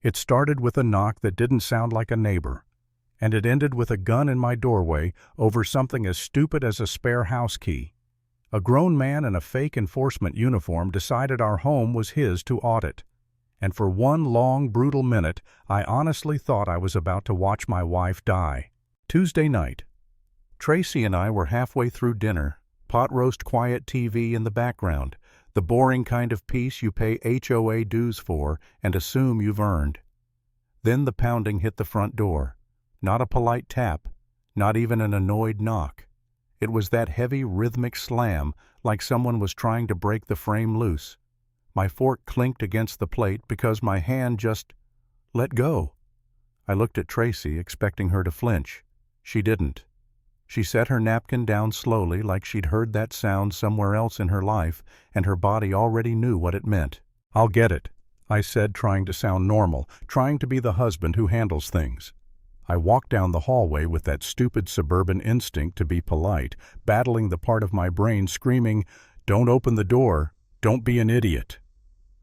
It started with a knock that didn't sound like a neighbor, and it ended with a gun in my doorway over something as stupid as a spare house key. A grown man in a fake enforcement uniform decided our home was his to audit. And for one long, brutal minute, I honestly thought I was about to watch my wife die. Tuesday night. Tracy and I were halfway through dinner, pot roast quiet TV in the background, the boring kind of peace you pay HOA dues for and assume you've earned. Then the pounding hit the front door. Not a polite tap, not even an annoyed knock. It was that heavy, rhythmic slam, like someone was trying to break the frame loose. My fork clinked against the plate because my hand just let go. I looked at Tracy, expecting her to flinch. She didn't. She set her napkin down slowly like she'd heard that sound somewhere else in her life, and her body already knew what it meant. "I'll get it," I said, trying to sound normal, trying to be the husband who handles things. I walked down the hallway with that stupid suburban instinct to be polite, battling the part of my brain screaming, "Don't open the door, don't be an idiot."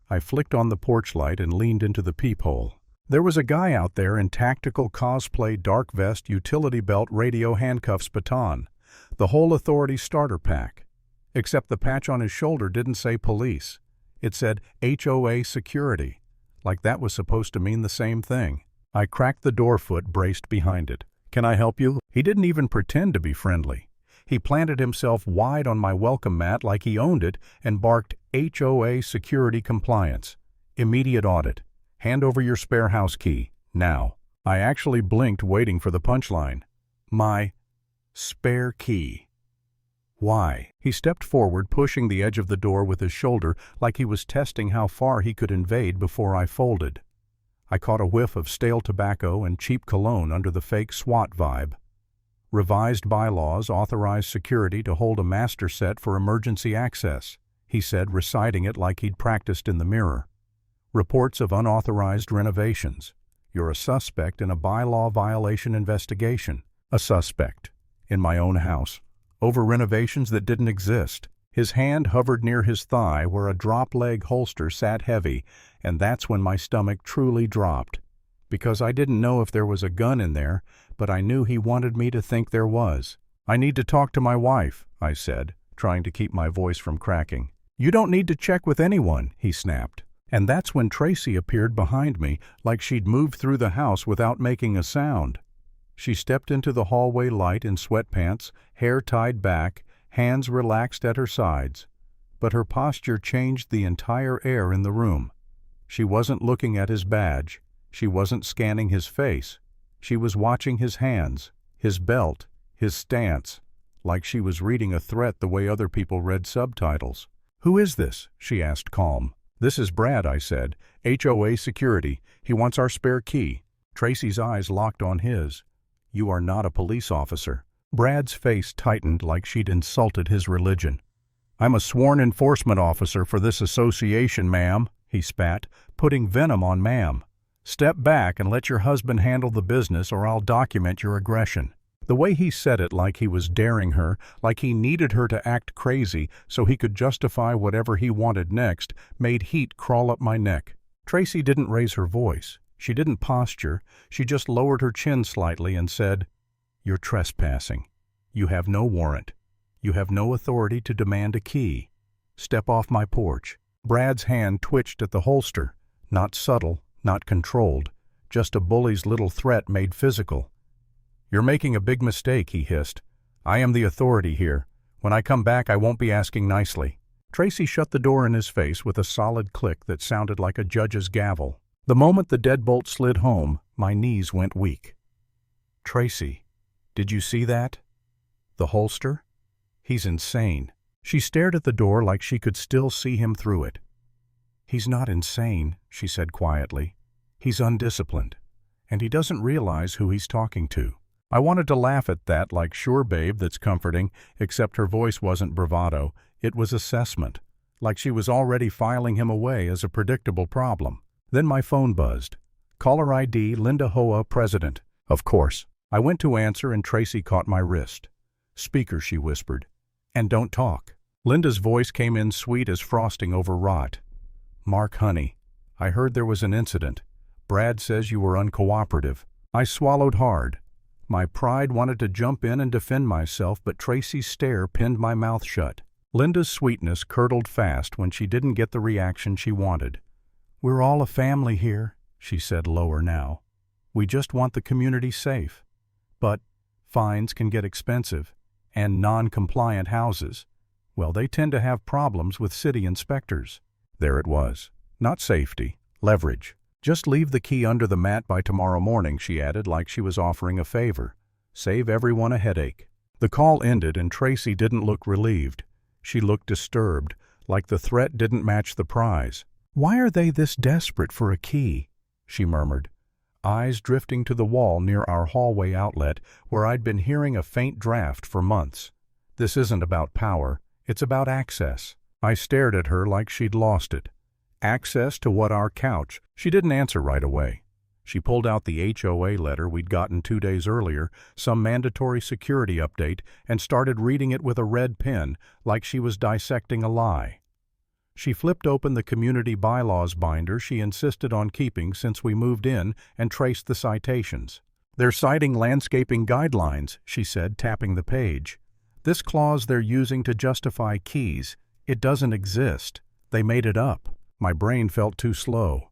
I flicked on the porch light and leaned into the peephole. There was a guy out there in tactical cosplay dark vest, utility belt, radio, handcuffs, baton. The whole authority starter pack. Except the patch on his shoulder didn't say police. It said HOA Security, like that was supposed to mean the same thing. I cracked the door foot braced behind it. "Can I help you?" He didn't even pretend to be friendly. He planted himself wide on my welcome mat like he owned it and barked HOA Security Compliance. Immediate audit. Hand over your spare house key, now. I actually blinked, waiting for the punchline. My spare key. Why? He stepped forward, pushing the edge of the door with his shoulder like he was testing how far he could invade before I folded. I caught a whiff of stale tobacco and cheap cologne under the fake SWAT vibe. Revised bylaws authorize security to hold a master set for emergency access, he said, reciting it like he'd practiced in the mirror. Reports of unauthorized renovations. You're a suspect in a bylaw violation investigation. A suspect. In my own house. Over renovations that didn't exist. His hand hovered near his thigh where a drop-leg holster sat heavy, and that's when my stomach truly dropped. Because I didn't know if there was a gun in there, but I knew he wanted me to think there was. "I need to talk to my wife," I said, trying to keep my voice from cracking. "You don't need to check with anyone," he snapped. And that's when Tracy appeared behind me, like she'd moved through the house without making a sound. She stepped into the hallway light in sweatpants, hair tied back, hands relaxed at her sides. But her posture changed the entire air in the room. She wasn't looking at his badge. She wasn't scanning his face. She was watching his hands, his belt, his stance, like she was reading a threat the way other people read subtitles. "Who is this?" she asked, calm. "This is Brad," I said. "HOA Security. He wants our spare key." Tracy's eyes locked on his. "You are not a police officer." Brad's face tightened like she'd insulted his religion. "I'm a sworn enforcement officer for this association, ma'am," he spat, putting venom on ma'am. "Step back and let your husband handle the business, or I'll document your aggression." The way he said it, like he was daring her, like he needed her to act crazy so he could justify whatever he wanted next, made heat crawl up my neck. Tracy didn't raise her voice. She didn't posture. She just lowered her chin slightly and said, "You're trespassing. You have no warrant. You have no authority to demand a key. Step off my porch." Brad's hand twitched at the holster. Not subtle, not controlled. Just a bully's little threat made physical. "You're making a big mistake," he hissed. "I am the authority here. When I come back, I won't be asking nicely." Tracy shut the door in his face with a solid click that sounded like a judge's gavel. The moment the deadbolt slid home, my knees went weak. "Tracy, did you see that? The holster? He's insane." She stared at the door like she could still see him through it. "He's not insane," she said quietly. "He's undisciplined, and he doesn't realize who he's talking to." I wanted to laugh at that like, "Sure, babe, that's comforting," except her voice wasn't bravado, it was assessment, like she was already filing him away as a predictable problem. Then my phone buzzed. Caller ID, Linda HOA, President. Of course. I went to answer and Tracy caught my wrist. "Speaker," she whispered. "And don't talk." Linda's voice came in sweet as frosting over rot. "Mark, honey, I heard there was an incident, Brad says you were uncooperative." I swallowed hard. My pride wanted to jump in and defend myself, but Tracy's stare pinned my mouth shut. Linda's sweetness curdled fast when she didn't get the reaction she wanted. "We're all a family here," she said lower now. "We just want the community safe. But fines can get expensive, and non-compliant houses, well, they tend to have problems with city inspectors." There it was. Not safety, leverage. "Just leave the key under the mat by tomorrow morning," she added like she was offering a favor. "Save everyone a headache." The call ended and Tracy didn't look relieved. She looked disturbed, like the threat didn't match the prize. "Why are they this desperate for a key?" she murmured, eyes drifting to the wall near our hallway outlet where I'd been hearing a faint draft for months. "This isn't about power, it's about access." I stared at her like she'd lost it. "Access to what, our couch?" She didn't answer right away. She pulled out the HOA letter we'd gotten 2 days earlier, some mandatory security update, and started reading it with a red pen, like she was dissecting a lie. She flipped open the community bylaws binder she insisted on keeping since we moved in and traced the citations. "They're citing landscaping guidelines," she said, tapping the page. "This clause they're using to justify keys. It doesn't exist. They made it up." My brain felt too slow.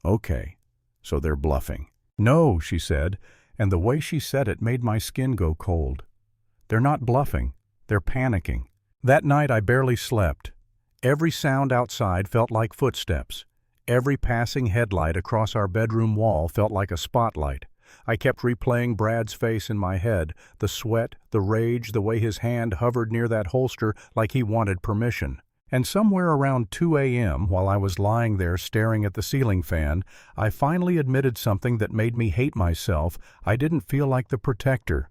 "Okay, so they're bluffing." "No," she said, and the way she said it made my skin go cold. "They're not bluffing. They're panicking." That night I barely slept. Every sound outside felt like footsteps. Every passing headlight across our bedroom wall felt like a spotlight. I kept replaying Brad's face in my head, the sweat, the rage, the way his hand hovered near that holster like he wanted permission. And somewhere around 2 a.m., while I was lying there staring at the ceiling fan, I finally admitted something that made me hate myself. I didn't feel like the protector.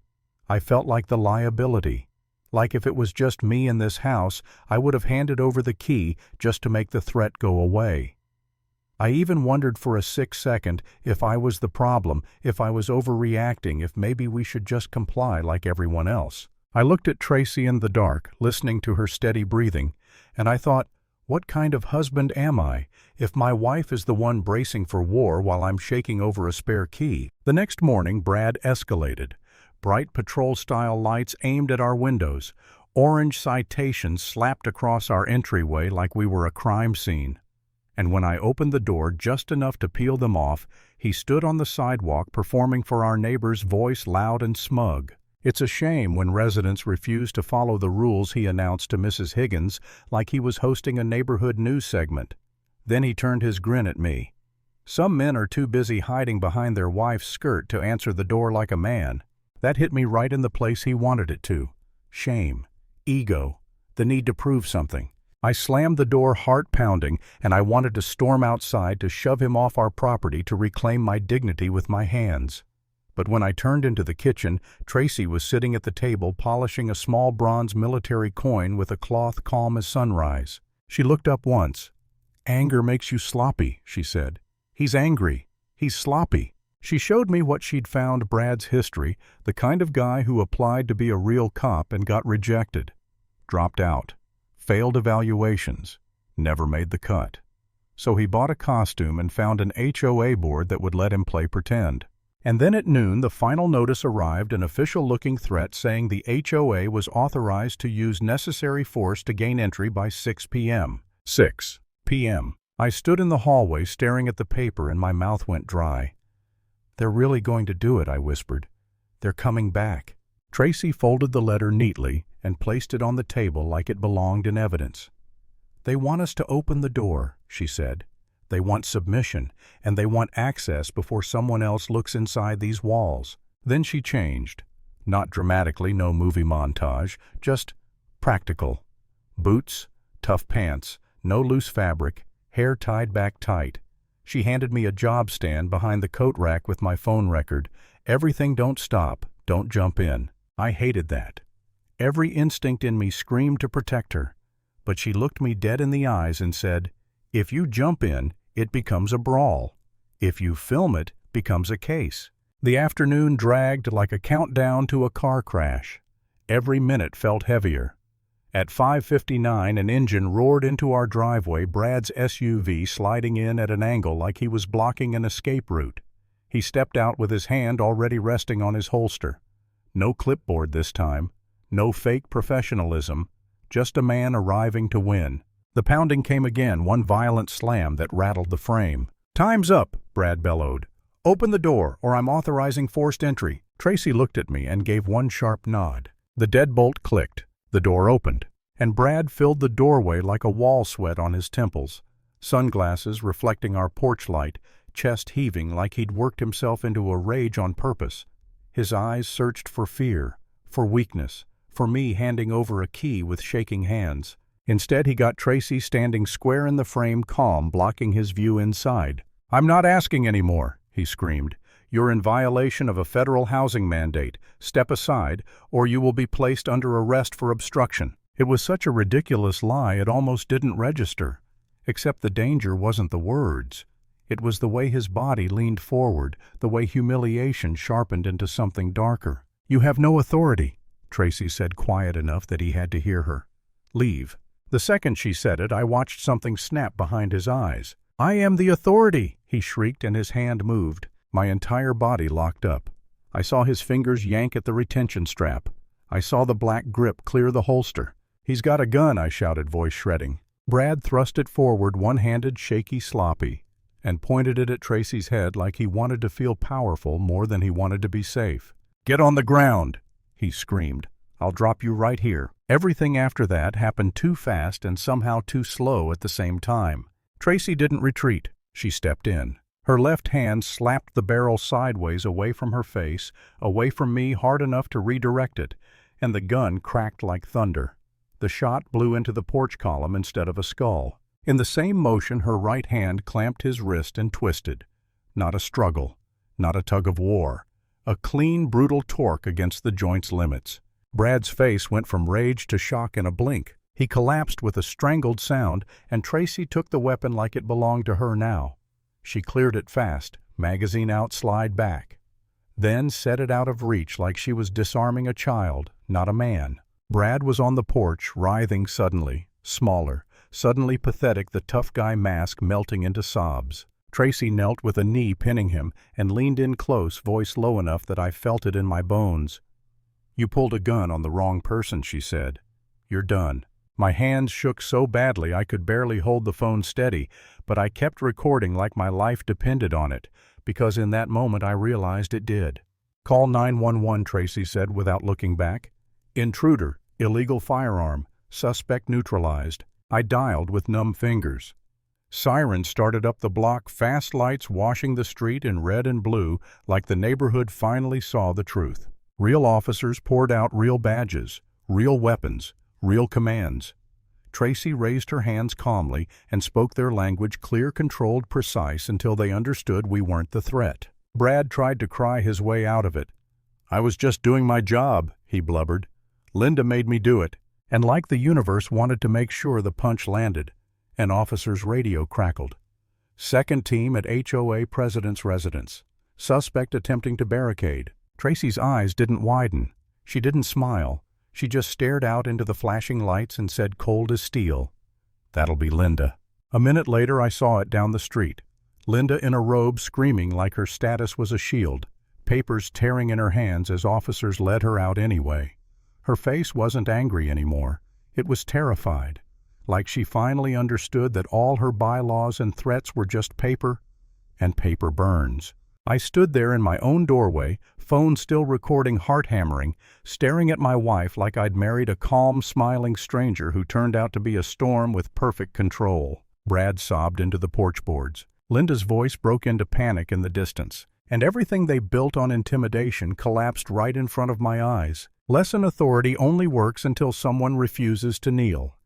I felt like the liability. Like if it was just me in this house, I would have handed over the key just to make the threat go away. I even wondered for a sick second if I was the problem, if I was overreacting, if maybe we should just comply like everyone else. I looked at Tracy in the dark, listening to her steady breathing, and I thought, what kind of husband am I if my wife is the one bracing for war while I'm shaking over a spare key? The next morning, Brad escalated. Bright patrol-style lights aimed at our windows. Orange citations slapped across our entryway like we were a crime scene. And when I opened the door just enough to peel them off, he stood on the sidewalk performing for our neighbor's voice loud and smug. "It's a shame when residents refuse to follow the rules," he announced to Mrs. Higgins, like he was hosting a neighborhood news segment. Then he turned his grin at me. "Some men are too busy hiding behind their wife's skirt to answer the door like a man." That hit me right in the place he wanted it to. Shame, ego, the need to prove something. I slammed the door, heart pounding, and I wanted to storm outside to shove him off our property to reclaim my dignity with my hands. But when I turned into the kitchen, Tracy was sitting at the table polishing a small bronze military coin with a cloth calm as sunrise. She looked up once. "Anger makes you sloppy," she said. "He's angry. He's sloppy." She showed me what she'd found Brad's history, the kind of guy who applied to be a real cop and got rejected. Dropped out. Failed evaluations. Never made the cut. So he bought a costume and found an HOA board that would let him play pretend. And then at noon, the final notice arrived, an official-looking threat saying the HOA was authorized to use necessary force to gain entry by 6 p.m. 6 p.m. I stood in the hallway staring at the paper and my mouth went dry. "They're really going to do it," I whispered. "They're coming back." Tracy folded the letter neatly and placed it on the table like it belonged in evidence. "They want us to open the door," she said. "They want submission, and they want access before someone else looks inside these walls." Then she changed. Not dramatically, no movie montage, just practical. Boots, tough pants, no loose fabric, hair tied back tight. She handed me a job stand behind the coat rack with my phone record. Everything don't stop, don't jump in. I hated that. Every instinct in me screamed to protect her. But she looked me dead in the eyes and said, "If you jump in, it becomes a brawl. If you film it, becomes a case." The afternoon dragged like a countdown to a car crash. Every minute felt heavier. At 5:59, an engine roared into our driveway, Brad's SUV sliding in at an angle like he was blocking an escape route. He stepped out with his hand already resting on his holster. No clipboard this time, no fake professionalism, just a man arriving to win. The pounding came again, one violent slam that rattled the frame. "Time's up," Brad bellowed. "Open the door, or I'm authorizing forced entry." Tracy looked at me and gave one sharp nod. The deadbolt clicked. The door opened, and Brad filled the doorway like a wall sweat on his temples, sunglasses reflecting our porch light, chest heaving like he'd worked himself into a rage on purpose. His eyes searched for fear, for weakness, for me handing over a key with shaking hands. Instead, he got Tracy standing square in the frame, calm, blocking his view inside. "I'm not asking anymore," he screamed. "You're in violation of a federal housing mandate. Step aside, or you will be placed under arrest for obstruction." It was such a ridiculous lie it almost didn't register. Except the danger wasn't the words. It was the way his body leaned forward, the way humiliation sharpened into something darker. "You have no authority," Tracy said, quiet enough that he had to hear her. "Leave." The second she said it, I watched something snap behind his eyes. "I am the authority!" he shrieked, and his hand moved. My entire body locked up. I saw his fingers yank at the retention strap. I saw the black grip clear the holster. "He's got a gun," I shouted, voice shredding. Brad thrust it forward, one-handed, shaky, sloppy, and pointed it at Tracy's head like he wanted to feel powerful more than he wanted to be safe. "Get on the ground!" he screamed. "I'll drop you right here." Everything after that happened too fast and somehow too slow at the same time. Tracy didn't retreat. She stepped in. Her left hand slapped the barrel sideways away from her face, away from me hard enough to redirect it, and the gun cracked like thunder. The shot blew into the porch column instead of a skull. In the same motion, her right hand clamped his wrist and twisted. Not a struggle, not a tug of war. A clean, brutal torque against the joint's limits. Brad's face went from rage to shock in a blink. He collapsed with a strangled sound, and Tracy took the weapon like it belonged to her now. She cleared it fast, magazine out, slide back. Then set it out of reach like she was disarming a child, not a man. Brad was on the porch, writhing suddenly, smaller, suddenly pathetic, the tough guy mask melting into sobs. Tracy knelt with a knee pinning him and leaned in close, voice low enough that I felt it in my bones. "You pulled a gun on the wrong person," she said. "You're done." My hands shook so badly I could barely hold the phone steady, but I kept recording like my life depended on it, because in that moment I realized it did. "Call 911, Tracy said without looking back. "Intruder, illegal firearm, suspect neutralized." I dialed with numb fingers. Sirens started up the block, fast lights washing the street in red and blue, like the neighborhood finally saw the truth. Real officers poured out real badges, real weapons, real commands. Tracy raised her hands calmly and spoke their language, clear, controlled, precise, until they understood we weren't the threat. Brad tried to cry his way out of it. "I was just doing my job," he blubbered. "Linda made me do it." And like the universe wanted to make sure the punch landed, an officer's radio crackled. "Second team at HOA President's residence. Suspect attempting to barricade." Tracy's eyes didn't widen. She didn't smile. She just stared out into the flashing lights and said, cold as steel, "That'll be Linda." A minute later I saw it down the street. Linda in a robe, screaming like her status was a shield, papers tearing in her hands as officers led her out anyway. Her face wasn't angry anymore. It was terrified, like she finally understood that all her bylaws and threats were just paper, and paper burns. I stood there in my own doorway, phone still recording, heart hammering, staring at my wife like I'd married a calm, smiling stranger who turned out to be a storm with perfect control. Brad sobbed into the porch boards. Linda's voice broke into panic in the distance, and everything they built on intimidation collapsed right in front of my eyes. Lesson authority only works until someone refuses to kneel.